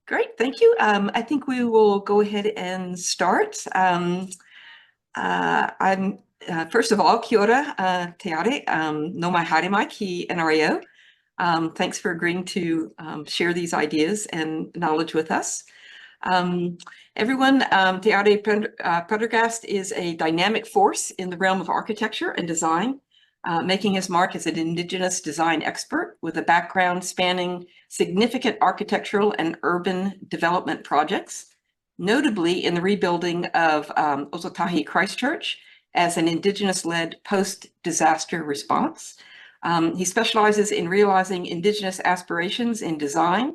Great, thank you. I think we will go ahead and start. I'm first of all, kia ora, te are, no mai haere mai ki NREO. Thanks for agreeing to share these ideas and knowledge with us. Everyone, te are Prendergast is a dynamic force in the realm of architecture and design, making his mark as an Indigenous design expert with a background spanning significant architectural and urban development projects, notably in the rebuilding of Osotahi Christchurch as an Indigenous-led post-disaster response. He specializes in realizing Indigenous aspirations in design,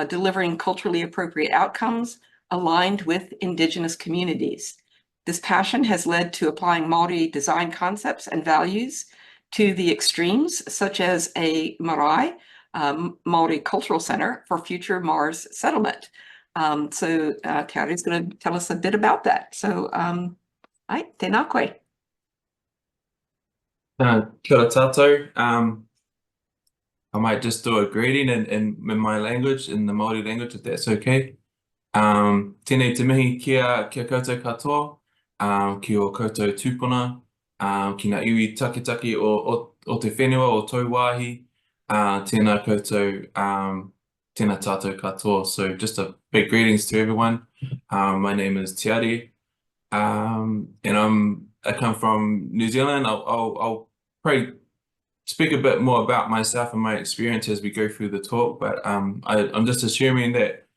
delivering culturally appropriate outcomes aligned with Indigenous communities. This passion has led to applying Maori design concepts and values to the extremes, such as a marae, Maori Cultural Center for future Mars settlement. So Te is going to tell us a bit about that. So, ai, tēnā koe. Kia ora tātou. I might just do a greeting in my language, in the Māori language, if that's okay. Tēnei te mihi kia koutou katoa, ki o koutou tūpuna, ki ngā iwi takitaki o te whenua o tau wāhi, tēnā koutou, tēnā tātou katoa. So just a big greetings to everyone. My name is Te Are, and I come from New Zealand. I'll probably speak a bit more about myself and my experience as we go through the talk, but I'm just assuming that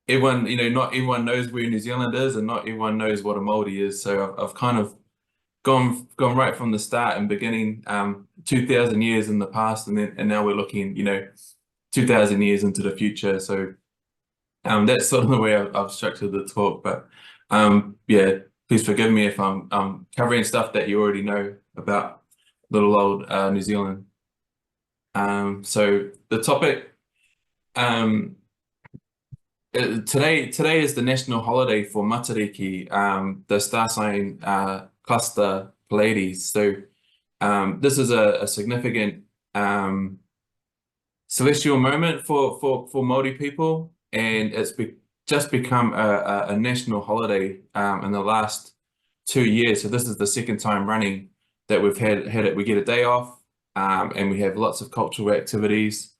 everyone, not everyone knows where New Zealand is, and not everyone knows what a Māori is. So I've kind of gone right from the start and beginning 2,000 years in the past, and now we're looking 2,000 years into the future. So that's sort of the way I've structured the talk. But yeah, please forgive me if I'm covering stuff that you already know about little old New Zealand. So the topic today is the national holiday for Matariki, the star sign cluster Pleiades. So this is a significant celestial moment for Māori people, and it's just become a national holiday in the last 2 years. So this is the second time running that we've had it. We get a day off, and we have lots of cultural activities.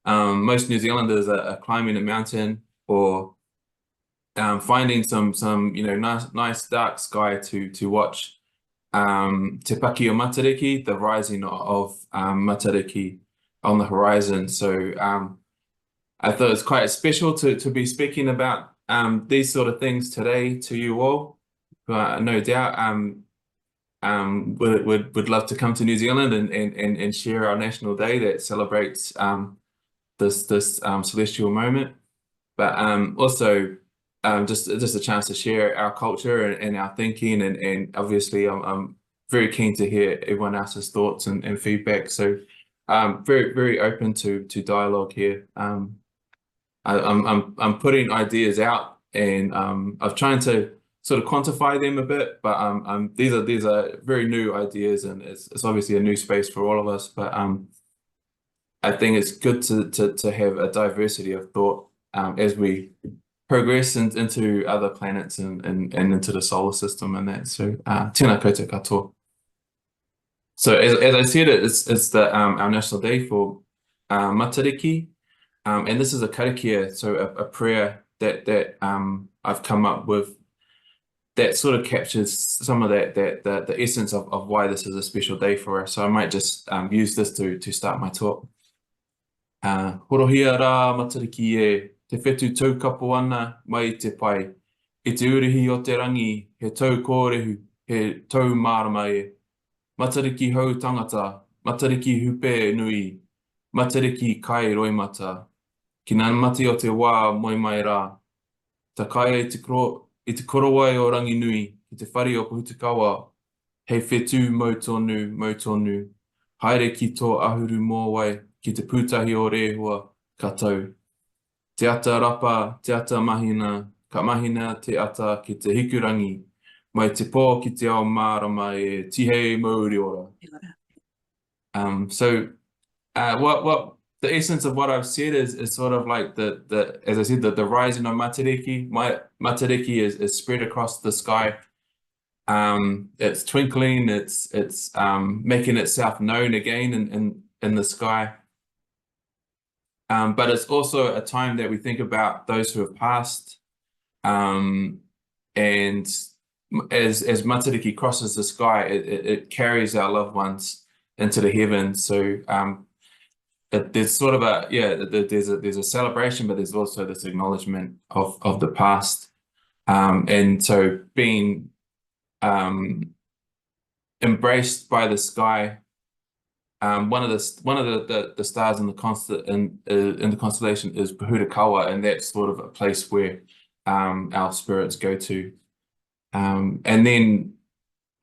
Most New Zealanders are climbing a mountain or finding some nice dark sky to watch Te Paki o Matariki, the rising of Matariki on the horizon. So I thought it's quite special to be speaking about these sort of things today to you all. But no doubt would love to come to New Zealand and share our national day that celebrates this celestial moment, but also just a chance to share our culture and our thinking, and obviously I'm very keen to hear everyone else's thoughts and feedback. So very open to dialogue here. I'm putting ideas out, and I'm trying to sort of quantify them a bit, but these are very new ideas, and it's obviously a new space for all of us. But I think it's good to have a diversity of thought as we progress into other planets and into the solar system and that. So tēnā koutou katoa. So as I said, it's our national day for Matariki, and this is a karakia, so a prayer that I've come up with that sort of captures some of the essence of why this is a special day for us. So I might just use this to start my talk. Horohia rā Matariki e, te whetu taukapo ana mai te pai. E te urihi o te rangi, he tau kōrehu, he tau mārama e. Matariki hau tangata, Matariki hupe nui, Matariki kai roimata. Ki ngā mati o te wā moi mai rā. Ta kai e te korowai o rangi nui, ki te whare o Putukawa. Hei whetu mau tonu, haere ki tō ahuru mō wai, ki te pūtahi o rehua, katau. Te ata rapa, te ata mahina, ka mahina te ata ki te hikurangi, mai te pō ki te ao mārama tihei mauri ora. So what the essence of what I've said is sort of like the as I said, the rising of Matariki. Matariki is spread across the sky. It's twinkling, it's making itself known again in the sky. But it's also a time that we think about those who have passed. And as Matariki crosses the sky, it carries our loved ones into the heavens. So there's sort of there's a celebration, but there's also this acknowledgement of the past. And so being embraced by the sky. One of the stars in the constellation is Pahurakawa, and that's sort of a place where our spirits go to. And then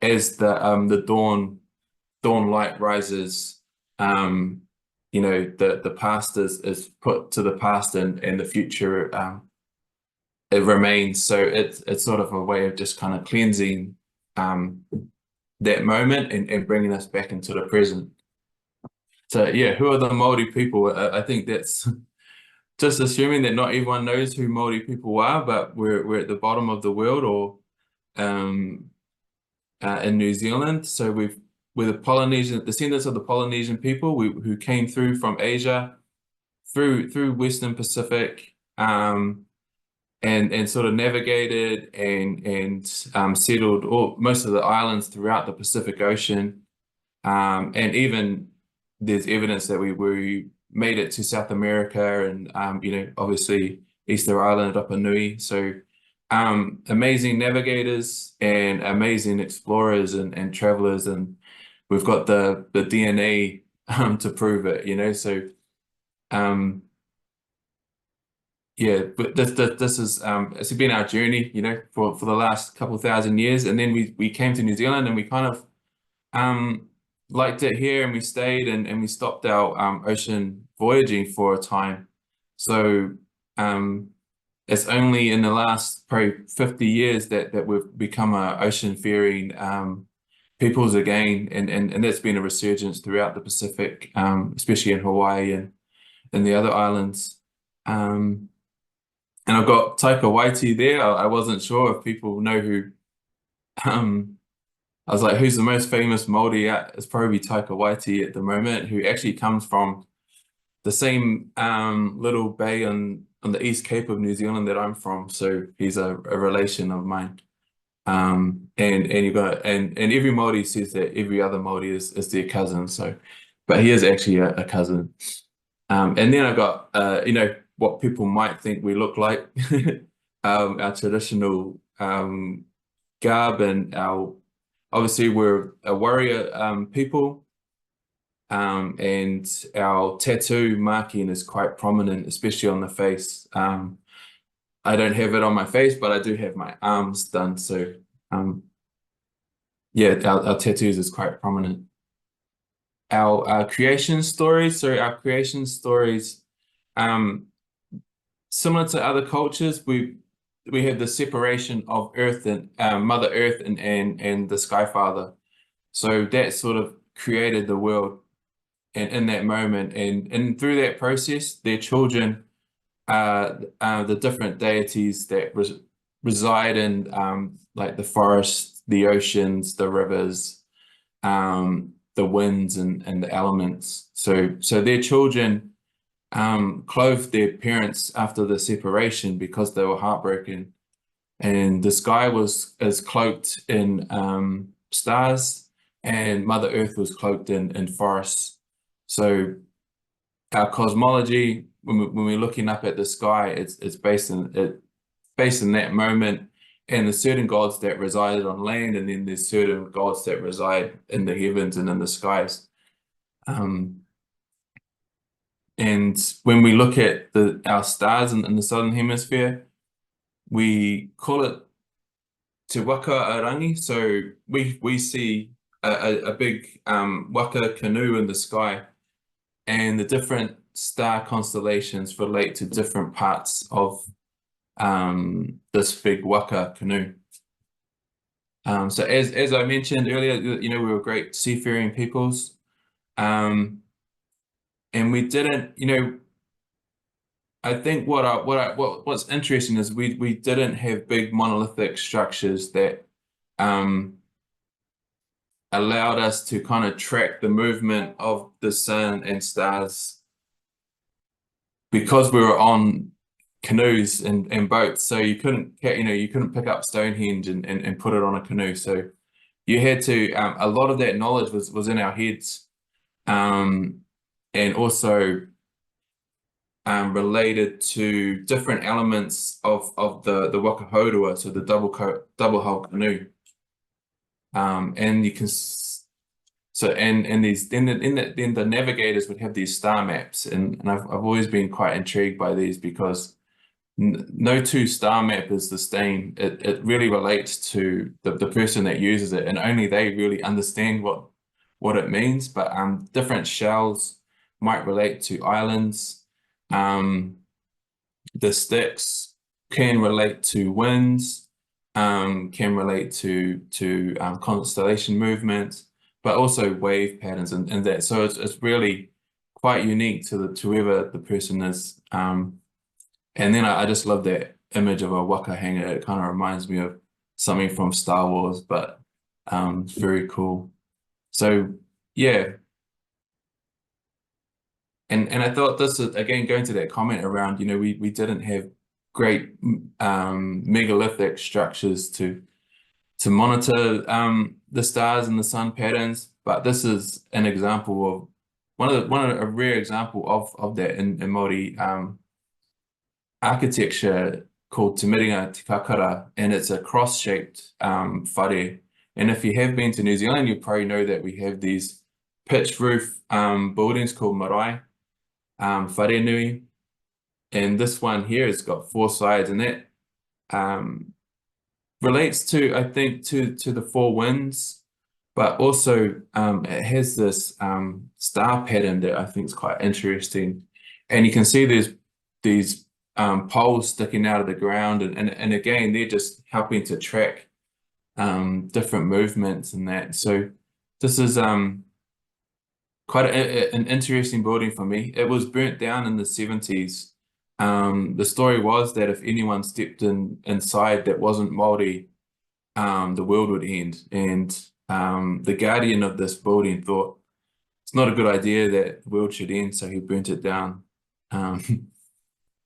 as the dawn light rises, you know, the past is put to the past, and the future it remains. So it's sort of a way of just kind of cleansing that moment and bringing us back into the present. So yeah, who are the Māori people? I think that's just assuming that not everyone knows who Māori people are, but we're at the bottom of the world, or in New Zealand. So we're the Polynesian descendants of the Polynesian people who came through from Asia, through Western Pacific, and sort of navigated and settled most of the islands throughout the Pacific Ocean, and even there's evidence that we made it to South America, and you know, obviously Easter Island, Rapa Nui. So amazing navigators and amazing explorers and travelers, and we've got the DNA to prove it, you know. So yeah, but this is it's been our journey, you know, for the last couple thousand years, and then we came to New Zealand, and we kind of liked it here, and we stayed, and we stopped our ocean voyaging for a time. So it's only in the last probably 50 years that we've become a ocean faring peoples again, and that's been a resurgence throughout the Pacific, especially in Hawaii and the other islands. And I've got Taika Waiti there. I wasn't sure if people know who I was like, who's the most famous Māori? It's probably Taika Waiti at the moment, who actually comes from the same little bay on the East Cape of New Zealand that I'm from. So he's a relation of mine. And you've got and every Māori says that every other Māori is their cousin. So, but he is actually a cousin. And then I got you know, what people might think we look like, our traditional garb, and obviously we're a warrior people, and our tattoo marking is quite prominent, especially on the face. I don't have it on my face, but I do have my arms done. So yeah, our tattoos is quite prominent. Our creation stories. So our creation stories, similar to other cultures, we have the separation of Earth and Mother Earth and the Sky Father. So that sort of created the world in that moment, and through that process, their children, the different deities that reside in like the forests, the oceans, the rivers, the winds and the elements. So their children clothed their parents after the separation because they were heartbroken, and the sky is cloaked in stars, and Mother Earth was cloaked in forests. So our cosmology, when we're looking up at the sky, it's based in that moment, and there's certain gods that resided on land, and then there's certain gods that reside in the heavens and in the skies. And when we look at our stars in the southern hemisphere, we call it Te Waka Arangi. So we see a big waka canoe in the sky, and the different star constellations relate to different parts of this big waka canoe. So as I mentioned earlier, you know, we were great seafaring peoples. and we didn't, you know, I think what's interesting is we didn't have big monolithic structures that allowed us to kind of track the movement of the sun and stars because we were on canoes and boats. So you couldn't pick up Stonehenge and put it on a canoe. So you had to a lot of that knowledge was in our heads, and also related to different elements of the wakahodua, so the double hull canoe. And you can and these then the navigators would have these star maps, and I've always been quite intrigued by these because no two star map is the same. It really relates to the person that uses it, and only they really understand what it means. But different shells might relate to islands. The sticks can relate to winds, can relate to constellation movements, but also wave patterns and that. So it's really quite unique to whoever the person is. And then I just love that image of a waka hanger. It kind of reminds me of something from Star Wars, but very cool. So yeah. And I thought this is, again, going to that comment around, you know, we didn't have great megalithic structures to monitor the stars and the sun patterns, but this is an example of a rare example of that in Māori architecture called Te Miringa Te Kakara, and it's a cross-shaped whare. And if you have been to New Zealand, you probably know that we have these pitched roof buildings called marae, whare nui, and this one here has got 4 sides, and that relates to, I think, to the 4 winds, but also it has this star pattern that I think is quite interesting, and you can see there's these poles sticking out of the ground, and again, they're just helping to track different movements and that. So this is quite an interesting building for me. It was burnt down in the 70s. The story was that if anyone stepped inside that wasn't Māori, the world would end. And the guardian of this building thought it's not a good idea that the world should end, so he burnt it down.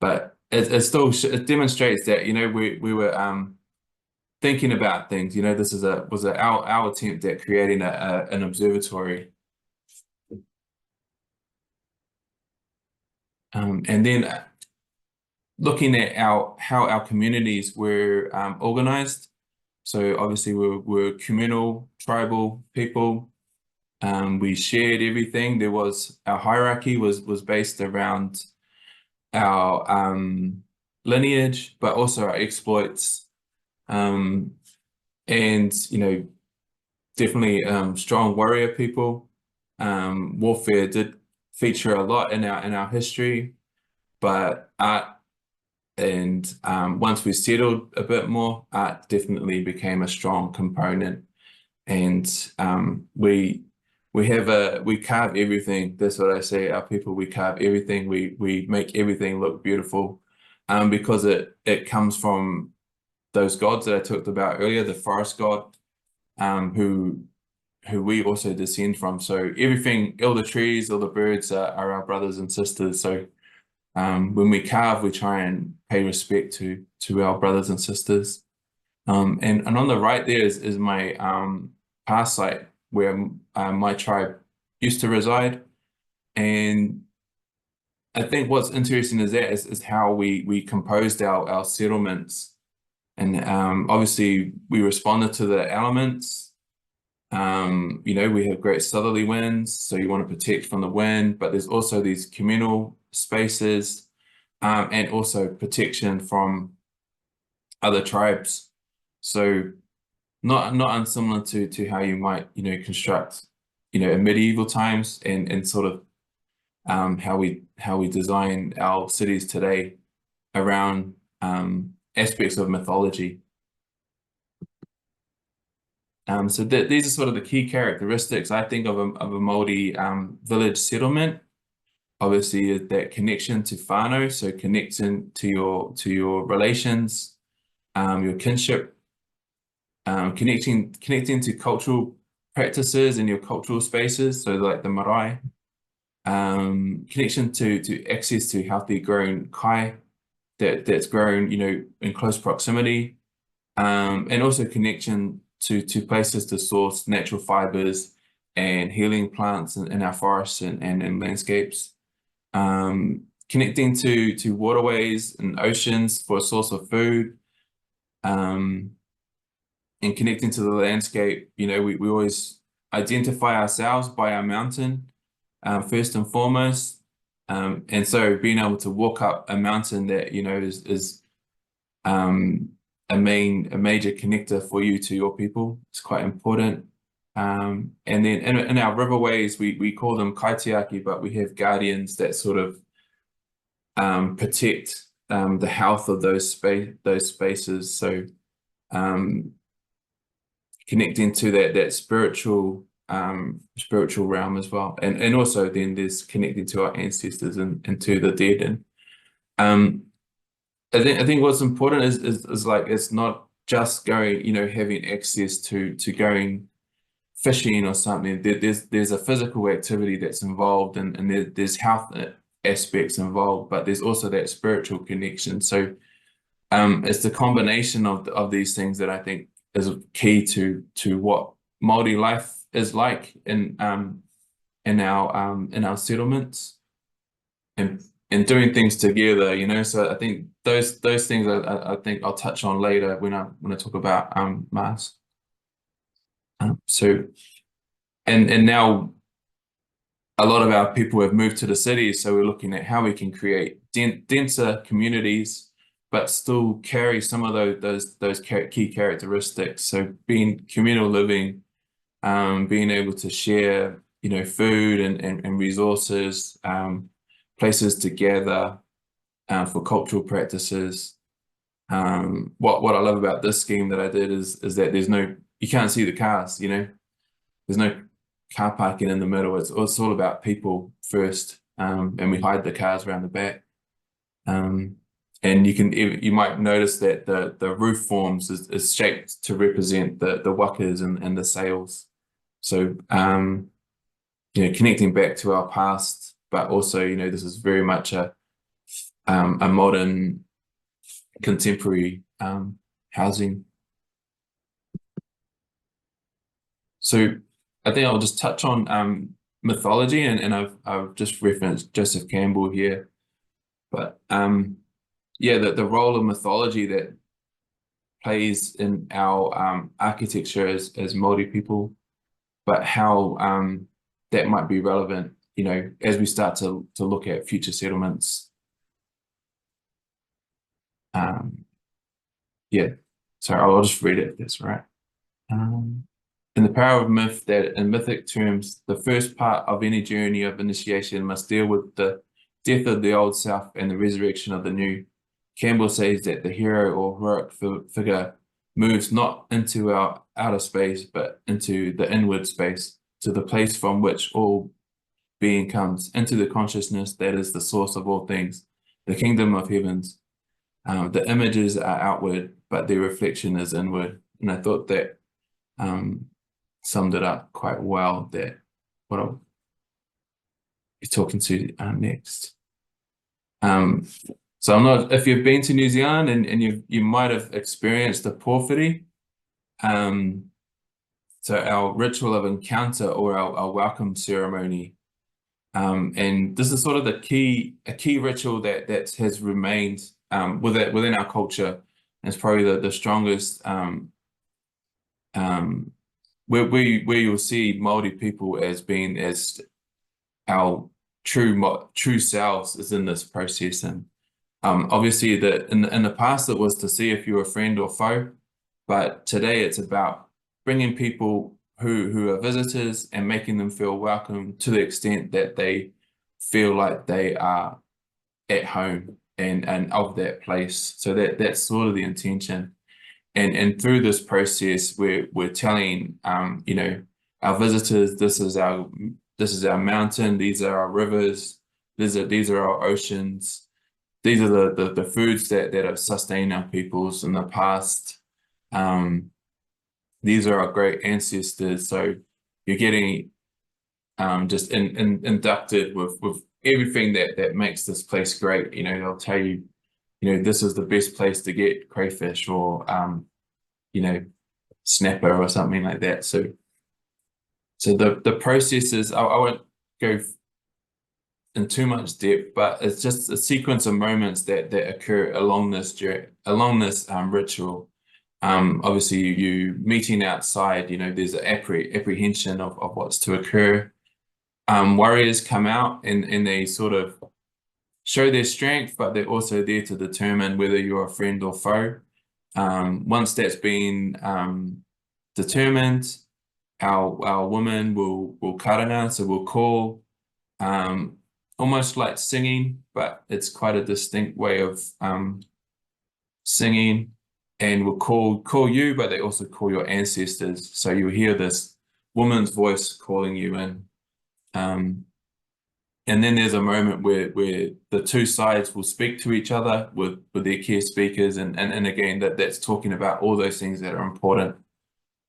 But it still demonstrates that, you know, we were thinking about things. You know, this was our attempt at creating an observatory. And then looking at how our communities were organized. So obviously we're communal, tribal people. We shared everything. Our hierarchy was based around our lineage, but also our exploits. And you know, definitely strong warrior people. Warfare did feature a lot in our history, but art, and once we settled a bit more, art definitely became a strong component. And we carve everything. That's what I say. Our people, we carve everything. We make everything look beautiful, because it comes from those gods that I talked about earlier, the forest god, who we also descend from. So everything, all the trees, all the birds are our brothers and sisters. So when we carve, we try and pay respect to our brothers and sisters. And on the right there is my past site where my tribe used to reside. And I think what's interesting is how we composed our settlements. And obviously we responded to the elements. You know, we have great southerly winds, so you want to protect from the wind, but there's also these communal spaces, and also protection from other tribes. So not unsimilar to how you might, you know, construct, you know, in medieval times, and sort of how we design our cities today around aspects of mythology. So these are sort of the key characteristics, I think, of a Māori village settlement. obviously that connection to whānau, so connecting to your relations, your kinship, connecting to cultural practices in your cultural spaces, so like the marae, connection to access to healthy grown kai that's grown, in close proximity, and also connection to places to source natural fibers and healing plants in our forests and landscapes. Connecting to waterways and oceans for a source of food, and connecting to the landscape. We always identify ourselves by our mountain, first and foremost. And so being able to walk up a mountain that, is a major connector for you to your people, it's quite important. And then in our riverways, we call them kaitiaki, but we have guardians that sort of protect the health of those spaces. So connecting to that spiritual realm as well, and also then there's connecting to our ancestors and to the dead. And I think what's important is like, it's not just going, having access to going fishing or something. There's a physical activity that's involved, and there's health aspects involved, but there's also that spiritual connection. So it's the combination of these things that I think is key to what Māori life is like in our settlements, and doing things together, So I think those things I think I'll touch on later when I talk about Mars. So and now a lot of our people have moved to the cities, so we're looking at how we can create denser communities, but still carry some of those key characteristics. So being communal living, being able to share, food and resources, places to gather for cultural practices. What I love about this scheme that I did is that you can't see the cars, there's no car parking in the middle. It's all about people first, and we hide the cars around the back. And you might notice that the roof forms is shaped to represent the wakas and the sails. So connecting back to our past, but also this is very much a modern contemporary housing. So I think I'll just touch on mythology, and I've just referenced Joseph Campbell here, but yeah, the role of mythology that plays in our architecture as Māori people, but how that might be relevant, as we start to look at future settlements. Yeah, so I'll just read it if that's right. In the power of myth, that in mythic terms, the first part of any journey of initiation must deal with the death of the old self and the resurrection of the new. Campbell says that the hero or heroic figure moves not into our outer space, but into the inward space, to the place from which all being comes, into the consciousness that is the source of all things, the kingdom of heavens. The images are outward, but their reflection is inward. And I thought that summed it up quite well, that what I'll be talking to next. So I'm not, if you've been to New Zealand and you might have experienced the Powhiri, so our ritual of encounter, or our welcome ceremony, and this is sort of a key ritual that has remained within our culture. And it's probably the strongest, where you'll see Māori people as our true selves is in this process. And obviously in the past it was to see if you're a friend or foe, but today it's about bringing people who are visitors and making them feel welcome to the extent that they feel like they are at home and of that place. So that's sort of the intention. And through this process, we're telling our visitors, this is our mountain, these are our rivers, these are our oceans. These are the foods that have sustained our peoples in the past. These are our great ancestors. So you're getting just inducted with everything that makes this place great. You know, they'll tell you, you know, this is the best place to get crayfish or you know, snapper or something like that. So the processes, I won't go in too much depth, but it's just a sequence of moments that occur along this ritual. Obviously you meeting outside, you know, there's an apprehension of what's to occur. Warriors come out and they sort of show their strength, but they're also there to determine whether you're a friend or foe. Once that's been determined, our woman will karana, so we'll call, almost like singing, but it's quite a distinct way of singing, and will call you, but they also call your ancestors. So you hear this woman's voice calling you in. And then there's a moment where the two sides will speak to each other with their care speakers, and again that's talking about all those things that are important,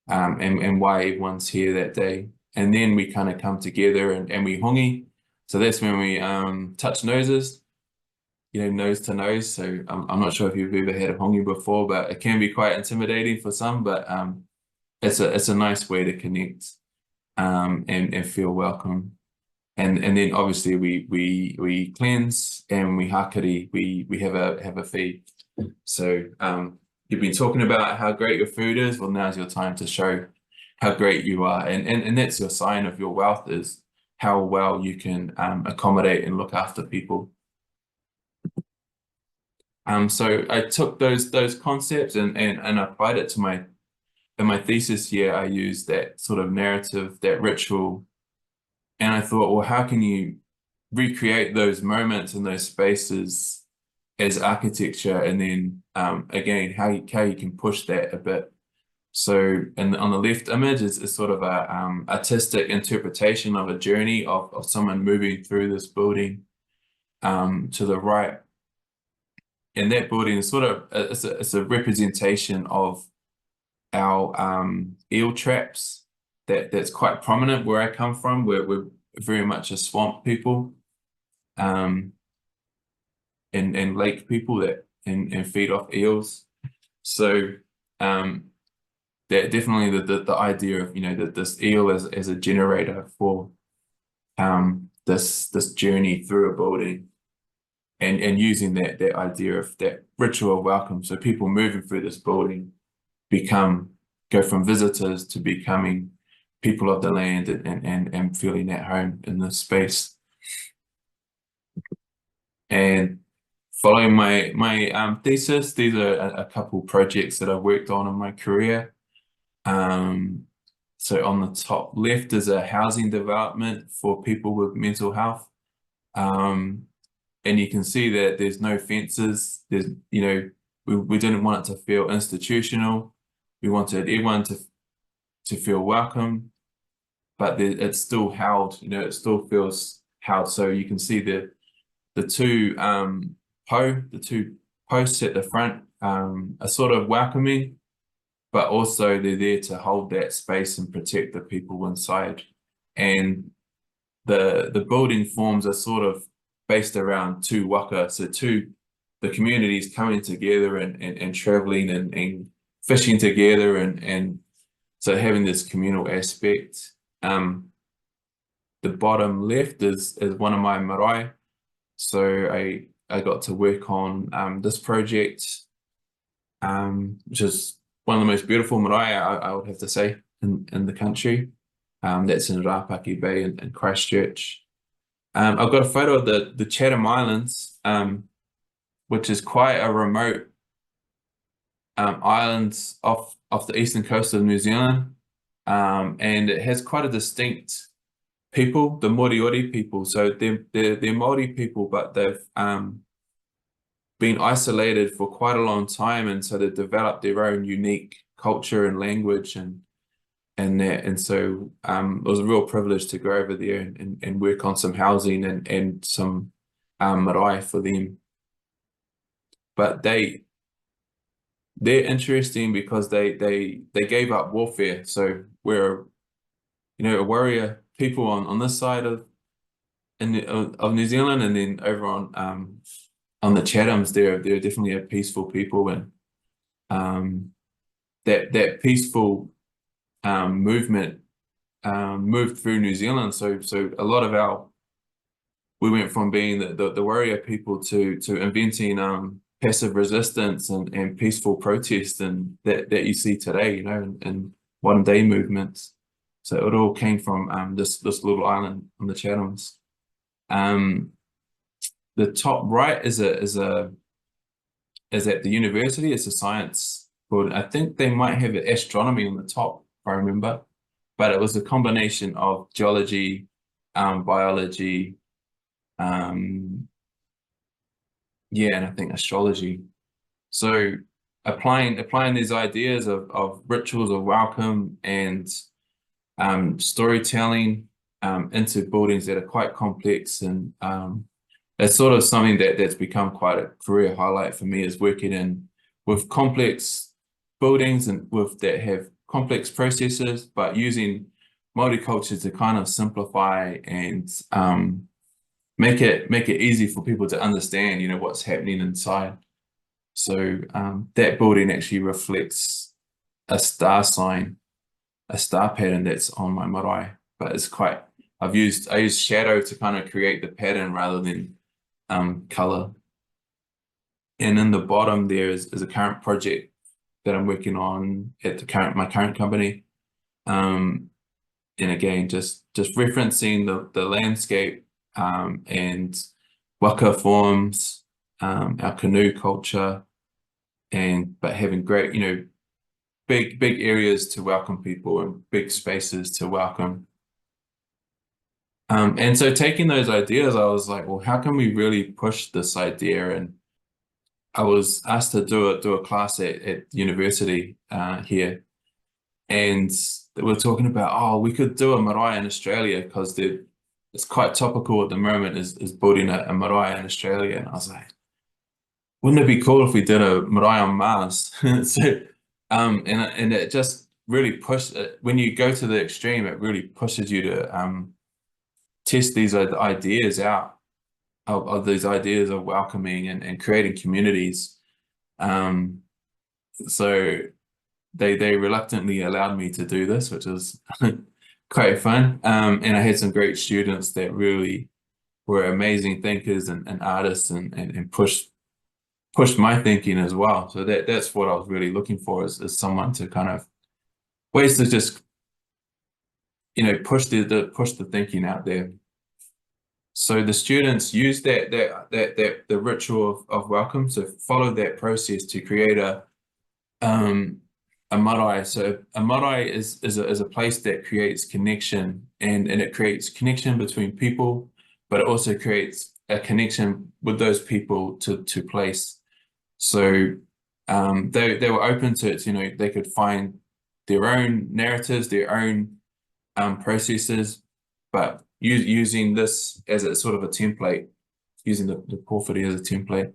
and why everyone's here that day. And then we kind of come together and we hongi. So that's when we touch noses, you know, nose to nose. So I'm not sure if you've ever had a hongi before, but it can be quite intimidating for some, but it's a nice way to connect and feel welcome. And then obviously we cleanse and we hakari, we have a feed. So you've been talking about how great your food is. Well, now's your time to show how great you are, and that's your sign of your wealth, is how well you can accommodate and look after people. So I took those concepts and applied it to in my thesis year. I used that sort of narrative, that ritual, and I thought, well, how can you recreate those moments and those spaces as architecture? And then again, how you can push that a bit. So on the left image is sort of a artistic interpretation of a journey of someone moving through this building. To the right, and that building is sort of it's a representation of our eel traps that's quite prominent where I come from. We're very much a swamp people, and lake people and feed off eels. So that definitely the idea of, you know, that this eel as a generator for this journey through a building, and using that idea of that ritual welcome. So people moving through this building go from visitors to becoming people of the land and feeling at home in this space. And following my thesis, these are a couple projects that I've worked on in my career. So on the top left is a housing development for people with mental health. And you can see that there's no fences. There's, you know, we didn't want it to feel institutional. We wanted everyone to feel welcome, but it's still held, you know, it still feels held. So you can see the two posts at the front are sort of welcoming, but also they're there to hold that space and protect the people inside. And the building forms are sort of based around two waka, so the communities coming together and traveling and fishing together, and so having this communal aspect. The bottom left is one of my marae. So I got to work on this project, which is one of the most beautiful marae, I would have to say, in the country. That's in Paki Bay in Christchurch. I've got a photo of the Chatham Islands, which is quite a remote island off the eastern coast of New Zealand, and it has quite a distinct people, the Moriori people. So they're Maori people, but they've been isolated for quite a long time, and so they've developed their own unique culture and language and so it was a real privilege to go over there and work on some housing and some marae for them. But they're interesting because they gave up warfare. So we're, you know, a warrior people on this side of New Zealand, and then over on the Chathams, they're definitely a peaceful people, and that peaceful movement moved through New Zealand. So a lot of we went from being the warrior people to inventing passive resistance and peaceful protest, and that you see today, you know, in modern day movements. So it all came from this little island on the Chathams. The top right is at the university. It's a science board. I think they might have astronomy on the top, if I remember, but it was a combination of geology, biology, yeah, and I think astrology. So applying these ideas of rituals of welcome and storytelling into buildings that are quite complex, and it's sort of something that's become quite a career highlight for me, is working with complex buildings and that have complex processes, but using Māori culture to kind of simplify and make it easy for people to understand, you know, what's happening inside. So that building actually reflects a star sign, a star pattern that's on my marae, but it's quite, I use shadow to kind of create the pattern rather than color. And in the bottom there is a current project that I'm working on at my current company. And again, just referencing the landscape and waka forms, our canoe culture, but having great, you know, big areas to welcome people and big spaces to welcome. And so taking those ideas, I was like, well, how can we really push this idea? And I was asked to do a class at university here, and they were talking about, oh, we could do a marae in Australia because it's quite topical at the moment, is building a marae in Australia. And I was like, wouldn't it be cool if we did a marae on Mars? So and it just really pushed it. When you go to the extreme, it really pushes you to test these ideas out, of these ideas of welcoming and creating communities. So they reluctantly allowed me to do this, which was quite fun. And I had some great students that really were amazing thinkers and artists, and pushed my thinking as well. So that's what I was really looking for, is someone to kind of ways to just, you know, push the thinking out there. So the students use the ritual of welcome, so follow that process to create a marae. So a marae is a place that creates connection, and it creates connection between people, but it also creates a connection with those people to place. So they were open to it. You know, they could find their own narratives, their own processes, but using this as a sort of a template, using the Powhiri as a template.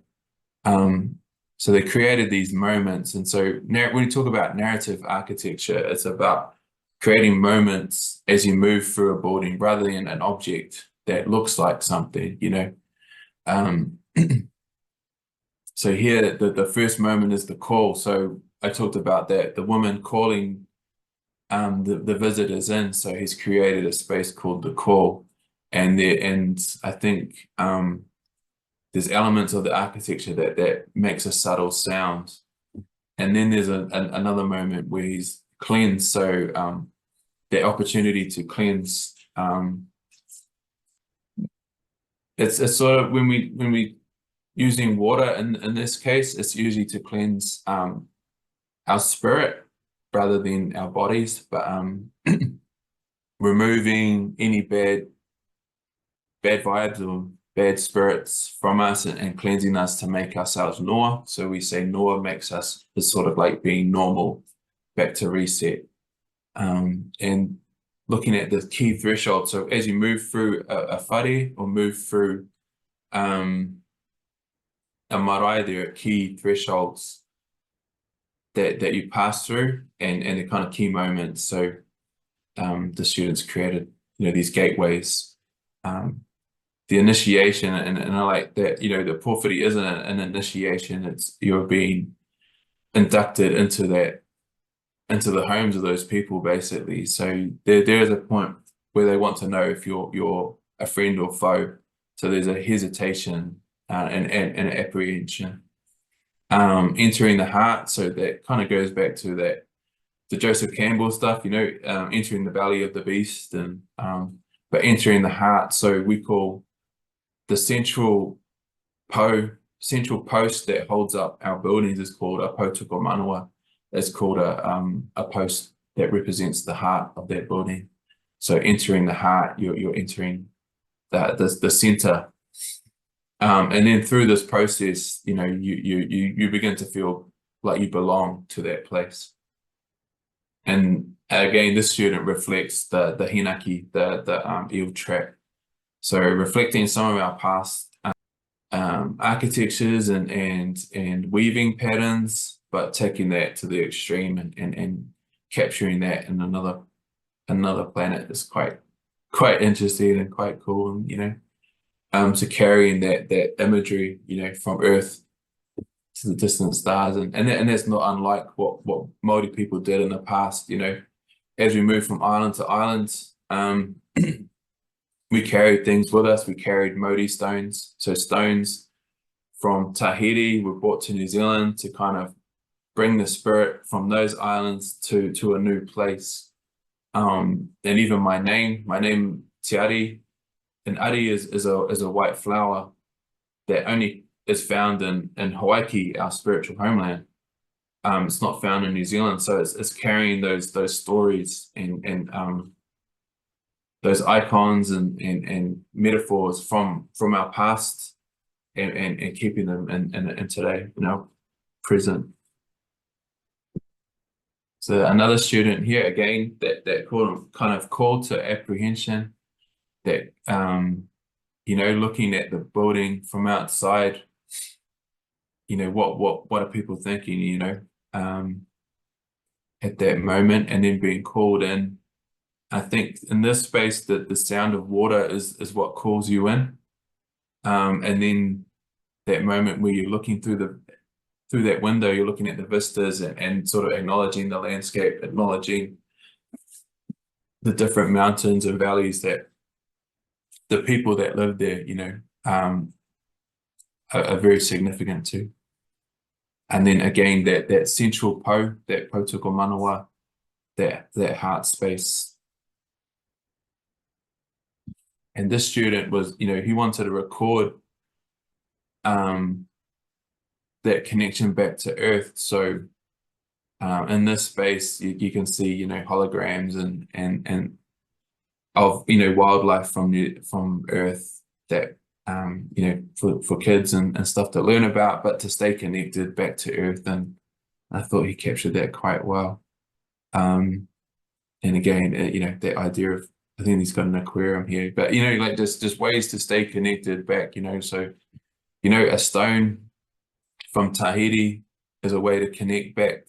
So they created these moments. And so when you talk about narrative architecture, it's about creating moments as you move through a building rather than an object that looks like something, you know. So here, the first moment is the call. So I talked about that, the woman calling the visitors in. So he's created a space called the call. And I think there's elements of the architecture that makes a subtle sound. And then there's another moment where he's cleansed. So the opportunity to cleanse, it's sort of when we using water in this case, it's usually to cleanse our spirit rather than our bodies, but removing any bad vibes or bad spirits from us, and cleansing us to make ourselves noa. So we say noa makes us, is sort of like being normal, back to reset. And looking at the key threshold. So as you move through a whare or move through a marae, there are key thresholds that you pass through, and the kind of key moments. So the students created, these gateways, the initiation, and I like that, the Powhiri isn't an initiation, it's you're being inducted into the homes of those people, basically. So there is a point where they want to know if you're a friend or foe. So there's a hesitation and an apprehension. Entering the heart, so that kind of goes back to the Joseph Campbell stuff, entering the belly of the beast, and but entering the heart. So we call the central post that holds up our buildings is called a Potuko Manawa. It's called a post that represents the heart of that building. So entering the heart, you're entering the center. And then through this process, you begin to feel like you belong to that place. And again, this student reflects the hinaki, the eel trap. So reflecting some of our past architectures and weaving patterns, but taking that to the extreme and capturing that in another planet is quite interesting and quite cool. And so carrying that imagery, from Earth to the distant stars, and that's not unlike what Maori people did in the past. As we move from island to island, we carried things with us. We carried Maori stones, so stones from Tahiti were brought to New Zealand to kind of bring the spirit from those islands to a new place. And even my name Te Ari, and Ari is a white flower that only is found in Hawaii, our spiritual homeland. It's not found in New Zealand, so it's carrying those stories and those icons and metaphors from our past and keeping them in today, present. So another student here again that kind of call to apprehension, that looking at the building from outside, what are people thinking, at that moment, and then being called in. I think in this space that the sound of water is what calls you in. And then that moment where you're looking through that window, you're looking at the vistas and sort of acknowledging the landscape, acknowledging the different mountains and valleys that the people that live there, are very significant too. And then again, that central that Potuko Manawa, that heart space. And this student was, he wanted to record that connection back to Earth. So in this space, you can see, holograms and of wildlife from Earth that for kids and stuff to learn about, but to stay connected back to Earth. And I thought he captured that quite well. And again, that idea of, I think he's got an aquarium here, but like just ways to stay connected back. So a stone from Tahiti is a way to connect back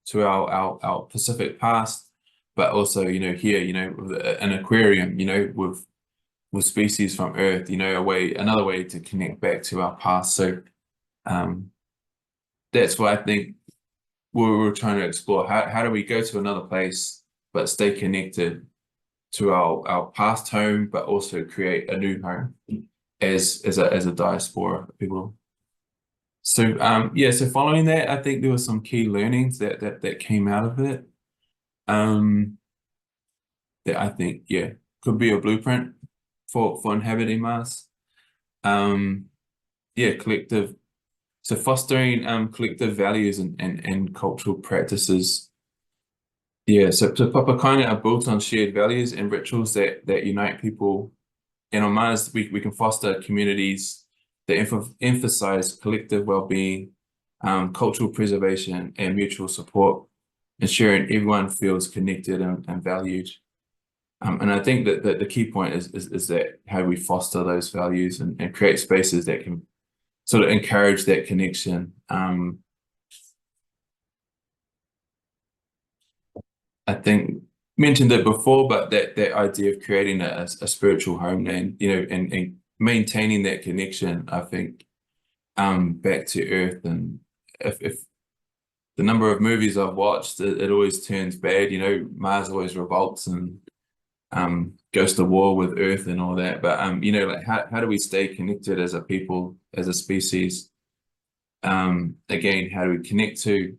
to our Pacific past, but also here with an aquarium, with species from Earth, another way to connect back to our past. So that's what I think we're trying to explore. How do we go to another place but stay connected to our past home, but also create a new home as a diaspora people. So so following that, I think there were some key learnings that came out of it. That I think could be a blueprint for inhabiting Mars. Collective. So fostering collective values and cultural practices. So Papakaina are built on shared values and rituals that unite people. And on Mars, we can foster communities that emphasize collective well-being, cultural preservation, and mutual support, ensuring everyone feels connected and valued. And I think that the key point is that how we foster those values and create spaces that can sort of encourage that connection. I think mentioned it before, but that idea of creating a spiritual homeland, and maintaining that connection, I think, back to Earth. And if the number of movies I've watched, it always turns bad. Mars always revolts and goes to war with Earth and all that. But like how do we stay connected as a people, as a species? Again, how do we connect to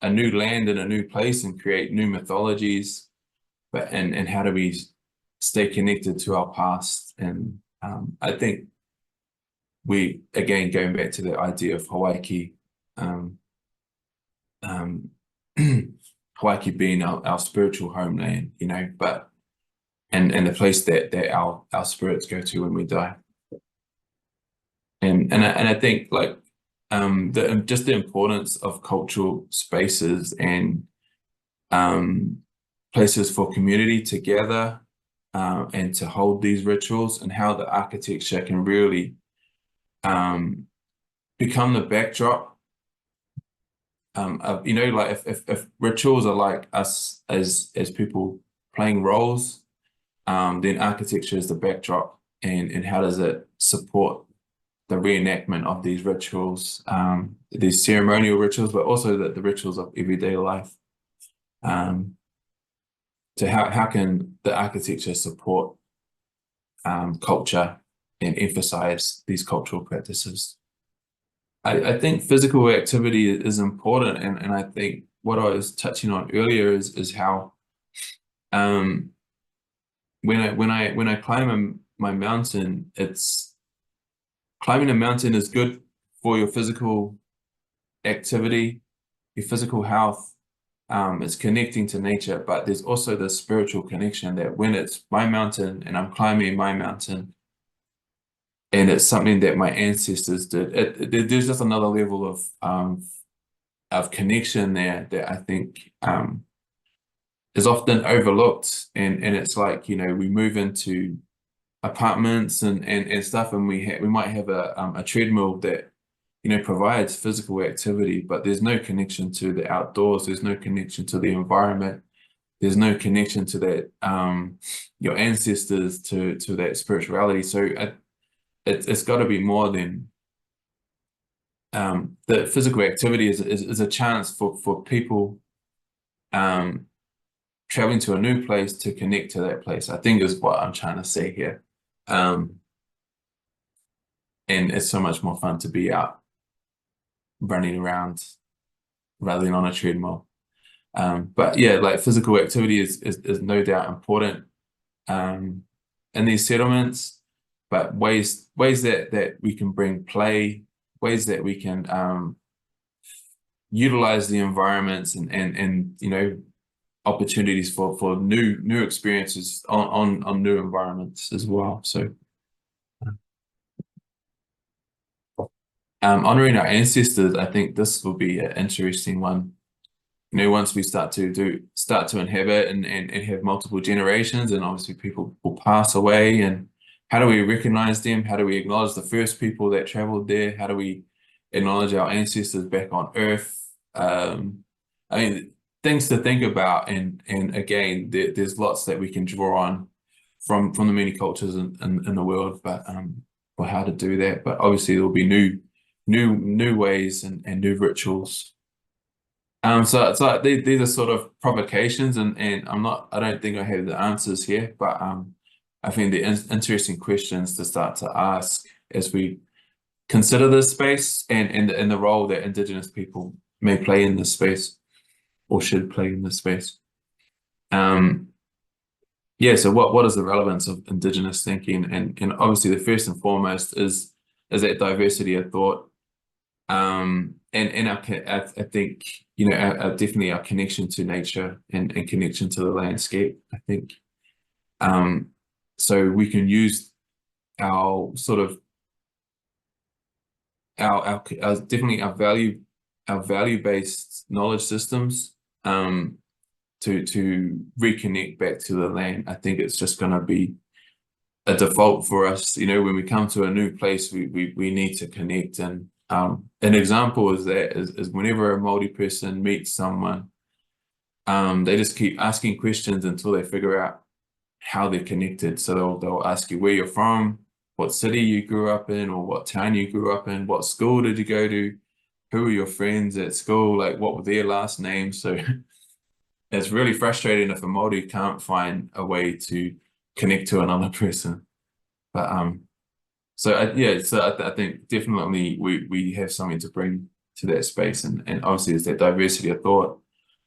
a new land and a new place and create new mythologies? But and how do we stay connected to our past? And I think we, again, going back to the idea of Hawaii, Hawaii being our spiritual homeland, but and the place that our spirits go to when we die. And I think like just the importance of cultural spaces and places for community together, and to hold these rituals, and how the architecture can really become the backdrop of, like if rituals are like us as people playing roles, then architecture is the backdrop, and how does it support the reenactment of these rituals, these ceremonial rituals, but also the rituals of everyday life. So how can the architecture support culture and emphasize these cultural practices? I think physical activity is important, and I think what I was touching on earlier is how when I climb my mountain, climbing a mountain is good for your physical activity, your physical health. It's connecting to nature, but there's also the spiritual connection that when it's my mountain and I'm climbing my mountain, and it's something that my ancestors did, there's just another level of connection there that I think is often overlooked. And it's like, we move into apartments and stuff, and we might have a treadmill that provides physical activity, but there's no connection to the outdoors. There's no connection to the environment. There's no connection to that your ancestors, to that spirituality. So it's got to be more than the physical activity is a chance for people traveling to a new place to connect to that place, I think, is what I'm trying to say here. And it's so much more fun to be out running around rather than on a treadmill. But yeah, like physical activity is no doubt important in these settlements, but ways that we can bring play, ways that we can utilize the environments and opportunities for new experiences on new environments as well. So honoring our ancestors, I think this will be an interesting one. Once we start to inhabit and have multiple generations, and obviously people will pass away, and how do we recognize them? How do we acknowledge the first people that traveled there? How do we acknowledge our ancestors back on Earth? I mean, things to think about, and again, there's lots that we can draw on from the many cultures in the world, but for how to do that. But obviously there'll be new ways and new rituals. So it's like these are sort of provocations, and I don't think I have the answers here, but I think they're interesting questions to start to ask as we consider this space and the role that Indigenous people may play in this space, or should play in this space. Yeah, so what is the relevance of Indigenous thinking? And obviously the first and foremost is that diversity of thought. And I think, definitely our connection to nature and connection to the landscape, I think. So we can use our sort of our definitely our value-based knowledge systems to reconnect back to the land. I think it's just going to be a default for us. You know, when we come to a new place, we need to connect. And an example is that is whenever a Māori person meets someone, they just keep asking questions until they figure out how they're connected. So they'll ask you where you're from, what city you grew up in, or what town you grew up in, what school did you go to, who were your friends at school, like what were their last names. So it's really frustrating if a Māori can't find a way to connect to another person. But yeah, so I think definitely we have something to bring to that space, and obviously there's that diversity of thought,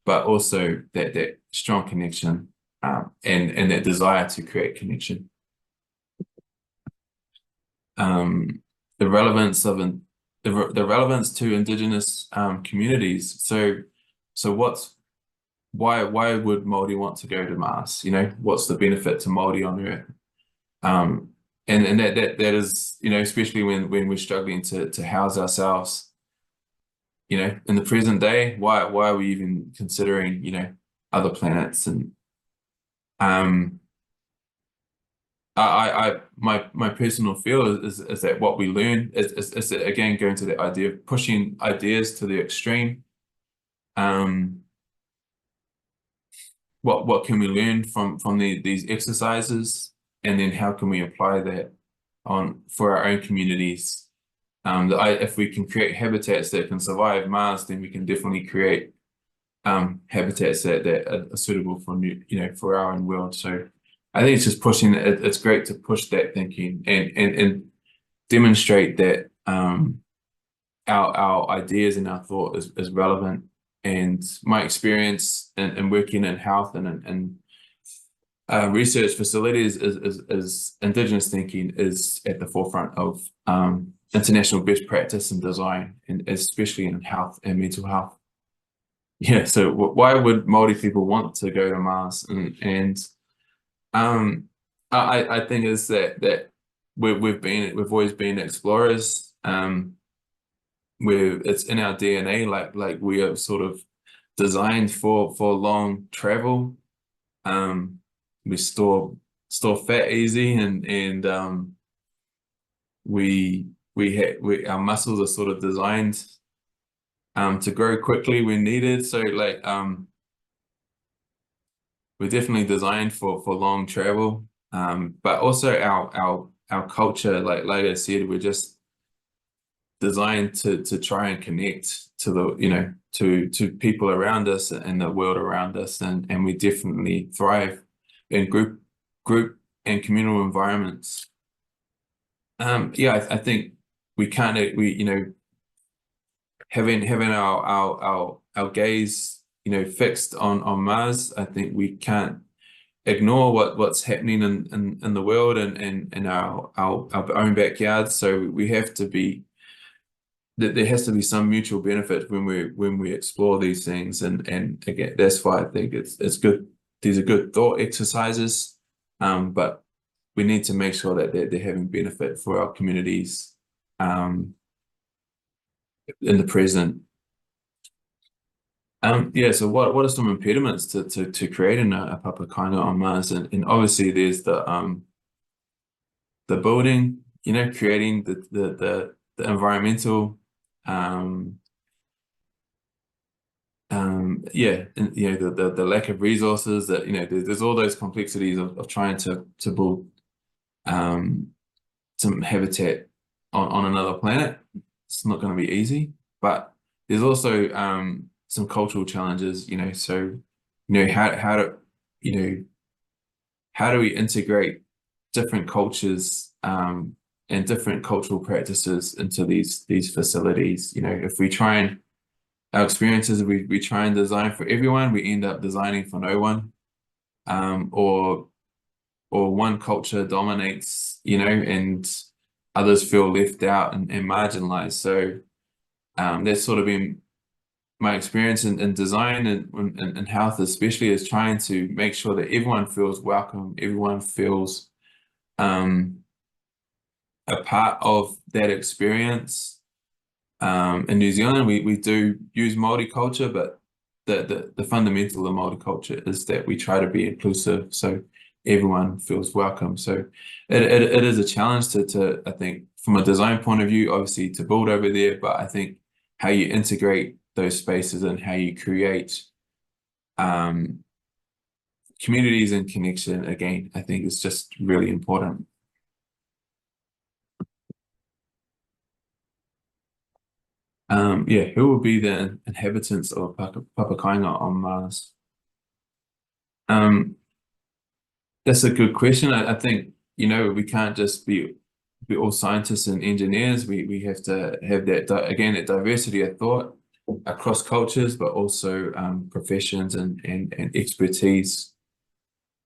but also that strong connection, and that desire to create connection. The relevance of the relevance to Indigenous communities. So why would Māori want to go to Mars? You know, what's the benefit to Māori on Earth? And that is, you know, especially when we're struggling to house ourselves, you know, in the present day, why are we even considering, you know, other planets? And my personal feel is that what we learn is again going to the idea of pushing ideas to the extreme. What can we learn from these exercises, and then how can we apply that for our own communities? If we can create habitats that can survive Mars, then we can definitely create habitats that are suitable for for our own world. So I think it's just pushing it. It's great to push that thinking and demonstrate that our ideas and our thought is relevant. And my experience in working in health and research facilities is Indigenous thinking is at the forefront of international best practice and design, and especially in health and mental health. Yeah, so why would Māori people want to go to Mars? And I think is that we've always been explorers. It's in our DNA, like we are sort of designed for long travel. We store fat easy, and our muscles are sort of designed to grow quickly when needed. So like we're definitely designed for long travel. But also our culture, like I said, we're just designed to try and connect to the to people around us and the world around us, and we definitely thrive in group and communal environments. Yeah, I think we can't having our gaze fixed on Mars. I think we can't ignore what's happening in the world and in our own backyard. So we have to be there has to be some mutual benefit when we explore these things, and again, that's why I think it's good. These are good thought exercises, but we need to make sure that they're having benefit for our communities in the present. Yeah, so what are some impediments to creating a papakainga on Mars? And obviously there's the building, creating the environmental yeah, and the lack of resources, that there's all those complexities of trying to build some habitat on another planet. It's not going to be easy, but there's also some cultural challenges, so how do we integrate different cultures and different cultural practices into these facilities? If we try and our experiences, we try and design for everyone, we end up designing for no one, or one culture dominates, and others feel left out and marginalized. So that's sort of been my experience in design and health, especially, is trying to make sure that everyone feels welcome, everyone feels a part of that experience. In New Zealand, we do use Māori culture, but the fundamental of multiculture is that we try to be inclusive, so everyone feels welcome. So it is a challenge to I think from a design point of view, obviously to build over there, but I think how you integrate those spaces and how you create communities and connection, again, I think is just really important. Yeah, who will be the inhabitants of Papakainga on Mars? That's a good question. I think, we can't just be all scientists and engineers. We have to have that, again, that diversity of thought across cultures, but also professions and expertise.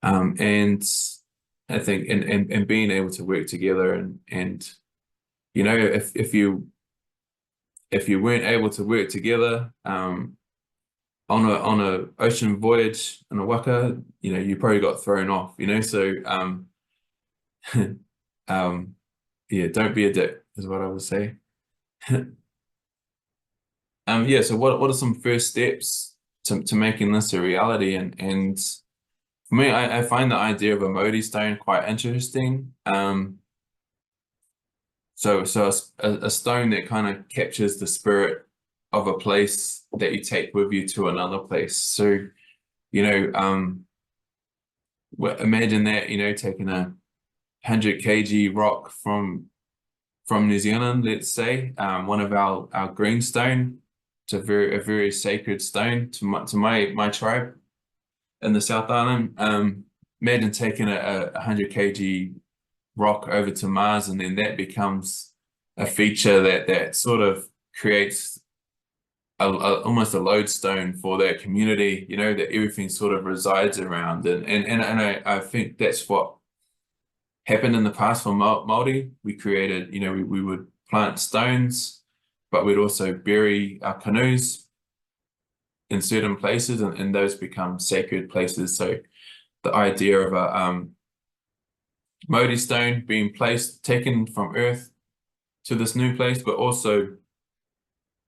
And I think and being able to work together and if you weren't able to work together on a ocean voyage in a waka, you probably got thrown off, so yeah, don't be a dick is what I would say. Yeah, so what are some first steps to making this a reality? And for me, I find the idea of a Maori stone quite interesting. So a stone that kind of captures the spirit of a place that you take with you to another place. So, imagine that, taking a 100 kg rock from New Zealand, let's say, one of our greenstone. It's a very sacred stone to my tribe in the South Island. Imagine taking a 100 kg rock over to Mars, and then that becomes a feature that sort of creates almost a lodestone for that community, that everything sort of resides around. And I think that's what happened in the past for Māori. We created, we would plant stones, but we'd also bury our canoes in certain places, and those become sacred places. So the idea of a Māori stone being taken from Earth to this new place, but also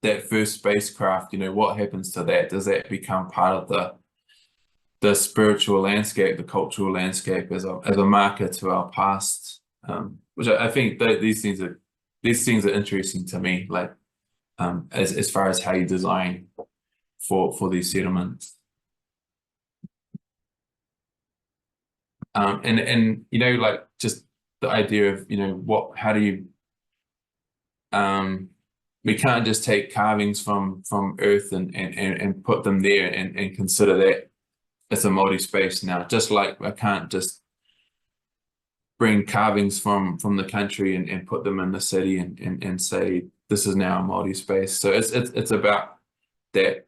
that first spacecraft, what happens to that? Does that become part of the spiritual landscape, the cultural landscape as a marker to our past? Which I think that these things are interesting to me, like as far as how you design for these settlements. And like just the idea of how do you we can't just take carvings from Earth and put them there and consider that it's a Māori space now. Just like I can't just bring carvings from the country and put them in the city and say this is now a Māori space. So it's about that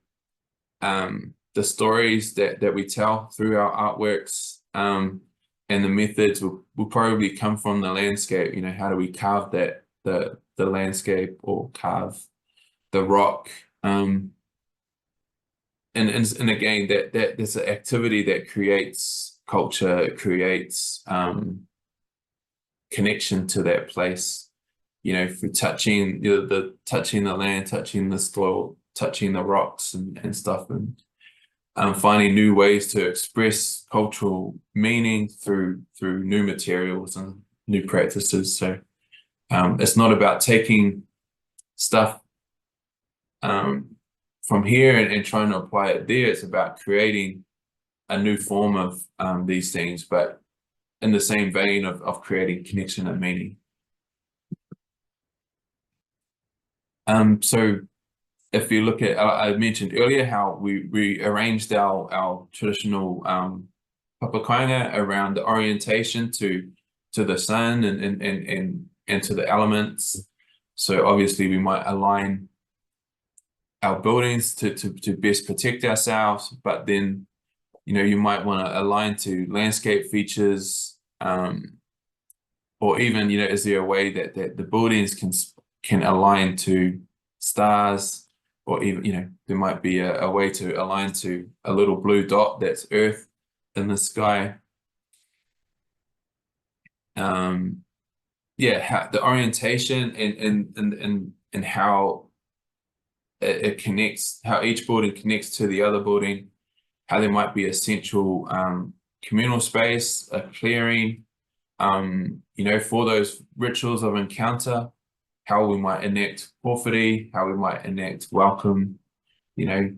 the stories that we tell through our artworks and the methods will probably come from the landscape. How do we carve that the landscape or carve the rock? And again, that there's an activity that creates culture, it creates connection to that place. For touching touching the land, touching the soil, touching the rocks and stuff, and finding new ways to express cultural meaning through new materials and new practices. So it's not about taking stuff from here and trying to apply it there. It's about creating a new form of these things, but in the same vein of creating connection and meaning. So if you look at, I mentioned earlier how we arranged our traditional papakainga around the orientation to the sun and to the elements. So obviously we might align our buildings to best protect ourselves, but then you might want to align to landscape features, or even is there a way that the buildings can align to stars, or even there might be a way to align to a little blue dot that's Earth in the sky. Yeah, the orientation and how it connects, how each building connects to the other building, how there might be a central communal space, a clearing, you know, for those rituals of encounter, how we might enact porphyry, how we might enact welcome, you know,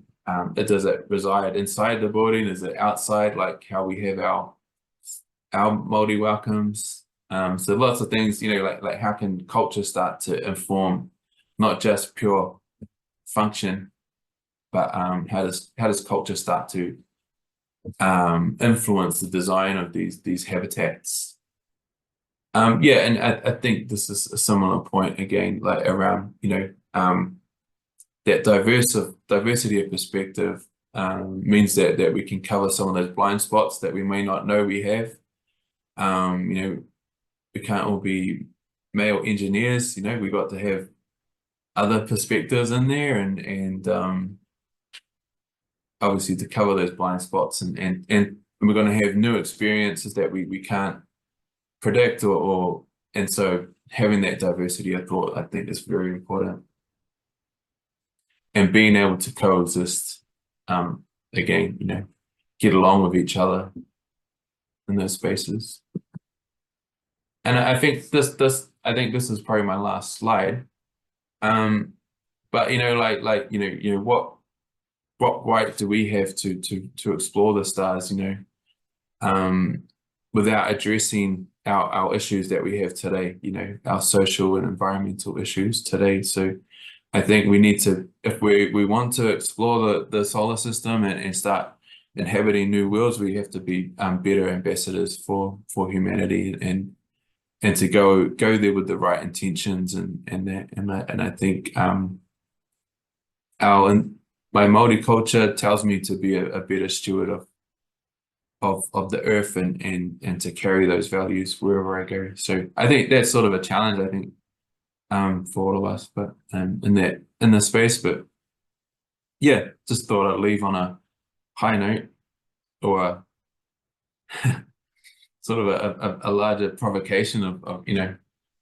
does it reside inside the building? Is it outside, like how we have our Māori welcomes? So lots of things, you know, like how can culture start to inform not just pure function, but how does culture start to influence the design of these habitats? Yeah, and I think this is a similar point again, like around, you know, that diversity of perspective means that we can cover some of those blind spots that we may not know we have. You know, we can't all be male engineers, you know, we got to have other perspectives in there, and obviously to cover those blind spots, and we're going to have new experiences that we can't predict, and so having that diversity of thought, I think, is very important, and being able to coexist, again, you know, get along with each other in those spaces. And I think this is probably my last slide. But you know, like you know, what right do we have to explore the stars, you know, without addressing our issues that we have today, you know, our social and environmental issues today. So I think we need to, if we want to explore the solar system and start inhabiting new worlds, we have to be better ambassadors for humanity, and to go there with the right intentions, and I think my Māori culture tells me to be a better steward of the earth, and to carry those values wherever I go. So I think that's sort of a challenge, I think, for all of us, but in this space. But yeah, just thought I'd leave on a high note, or sort of a larger provocation of, you know,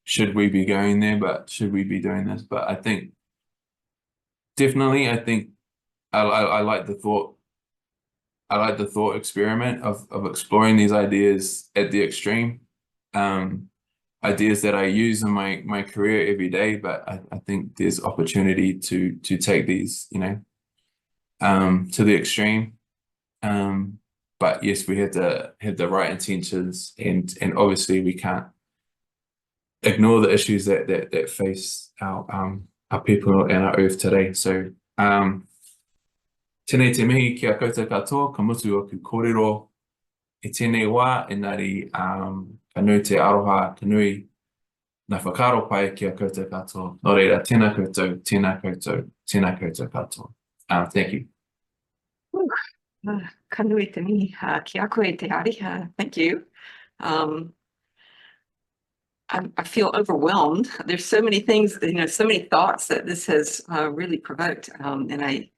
should we be going there, but should we be doing this? But I think definitely, I think I like the thought. I like the thought experiment of exploring these ideas at the extreme, ideas that I use in my career every day. But I think there's opportunity to take these, you know, to the extreme. But yes, we have to have the right intentions, and obviously we can't ignore the issues that face our people and our earth today. So tēnei te mihi ki a koutou katoa, ka mutu o ku kōrero e tēnei wā, engari ka nui te aroha, ka nui na whakaro pai ki a koutou katoa. Nō reira, tēnā koutou, tēnā koutou, tēnā koutou katoa. Thank you. Ka nui te mihi ki a koe te hari. Thank you. I feel overwhelmed. There's so many things, you know, so many thoughts that this has really provoked, and I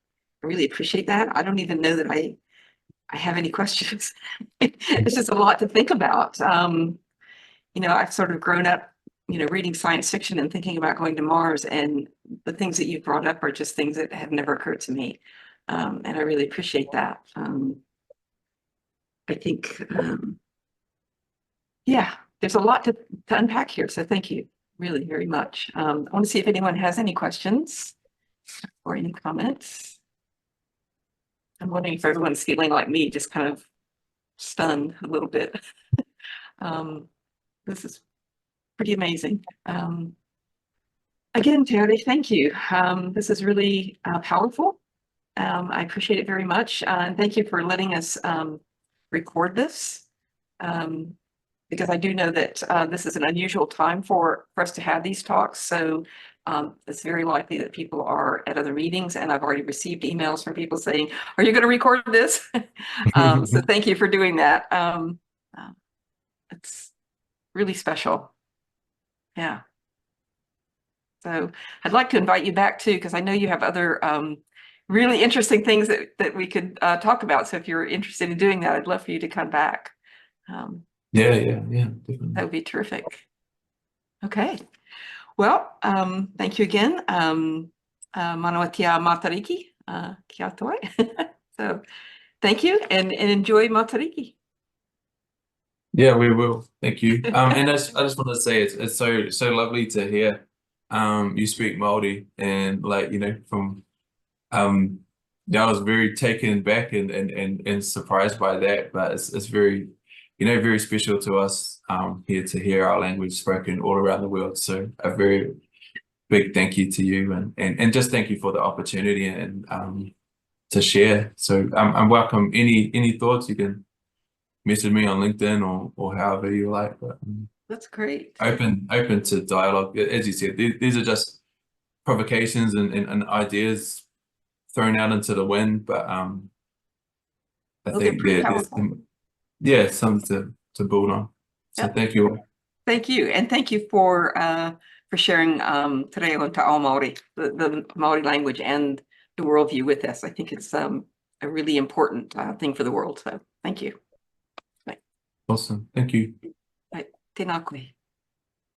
really appreciate that. I don't even know that I have any questions. It's just a lot to think about. You know, I've sort of grown up, you know, reading science fiction and thinking about going to Mars, and the things that you've brought up are just things that have never occurred to me. And I really appreciate that. I think, yeah, there's a lot to unpack here. So thank you really very much. I want to see if anyone has any questions or any comments. I'm wondering if everyone's feeling like me, just kind of stunned a little bit. This is pretty amazing. Again, Terry, thank you. This is really powerful. I appreciate it very much. And thank you for letting us record this, because I do know that this is an unusual time for us to have these talks. So it's very likely that people are at other meetings, and I've already received emails from people saying, are you going to record this? So thank you for doing that. It's really special. Yeah. So I'd like to invite you back too, because I know you have other really interesting things that we could talk about. So if you're interested in doing that, I'd love for you to come back. Yeah, definitely. That would be terrific. Okay. Well, thank you again. Manawatia Matariki, kia toi. So thank you and enjoy Matariki. Yeah, we will. Thank you. And I just want to say it's so lovely to hear you speak Māori, and like, you know, from yeah, I was very taken back and surprised by that, but it's very, you know, very special to us here to hear our language spoken all around the world. So a very big thank you to you, and just thank you for the opportunity and to share. So I'm welcome. Any thoughts, you can message me on LinkedIn or however you like. But That's great. open to dialogue. As you said, these are just provocations and ideas thrown out into the wind, but I Well, they're think pretty there's powerful. yeah, something to build on. So Yep. thank you. Thank you, and thank you for sharing Te Reo and Te Ao Māori, the Māori language and the worldview with us. I think it's a really important thing for the world. So thank you. Awesome. Thank you. Right. Tēnā koe.